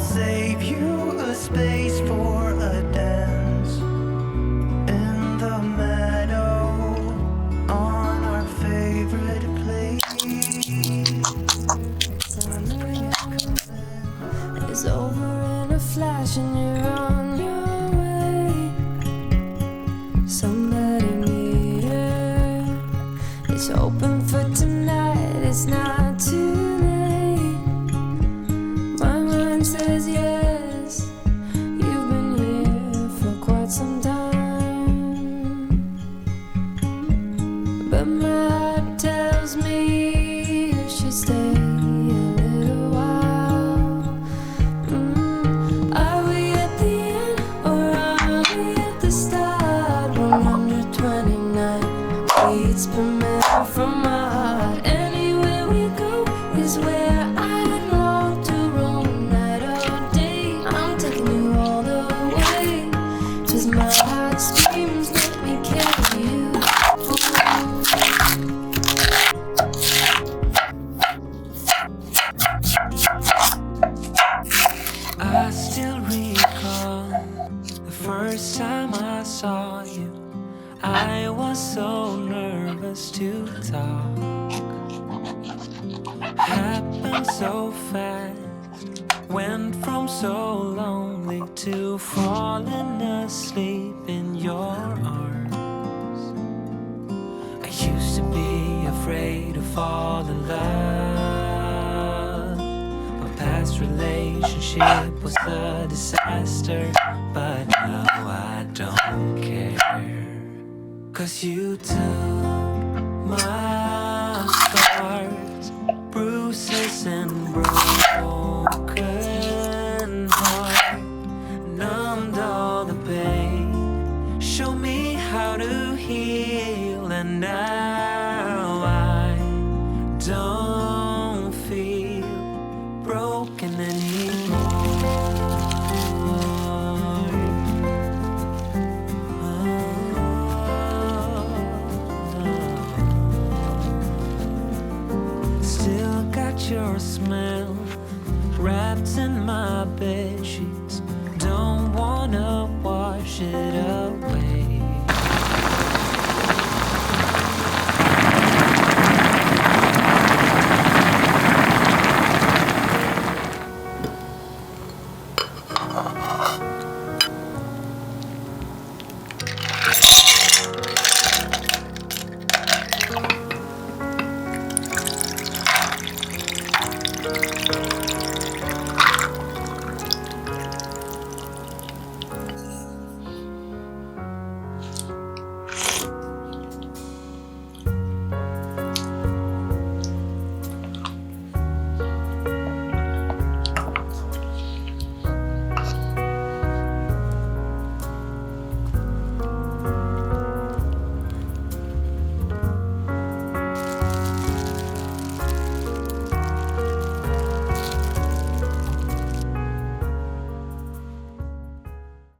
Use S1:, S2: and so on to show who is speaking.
S1: save you a space for a dance in the meadow on our favorite place.
S2: It's over in a flash and you're on your way. Somebody meet her. It's open for tonight. It's not too late. My mind says yes. You've been here for quite some time, but my heart tells me you should stay a little while. Are we at the end or are we at the start? 129 beats per minute from my heart. Anywhere we go is where I long to roam. Night or day, I'm taking you all the way. 'Cause my heart screams, let me carry you.
S1: I still recall the first time I saw you. I was so nervous to talk. Happened so fast. Went from so lonely to falling asleep in your arms. I used to be afraid to fall in love. My past relationship was a disaster, but now I don't care. 'Cause you took my scars, bruises and broken heart, numbed all the pain, show me how to heal, and now I don't feel broken anymore. Still got your smell wrapped in my bed sheets. Don't wanna wash it away.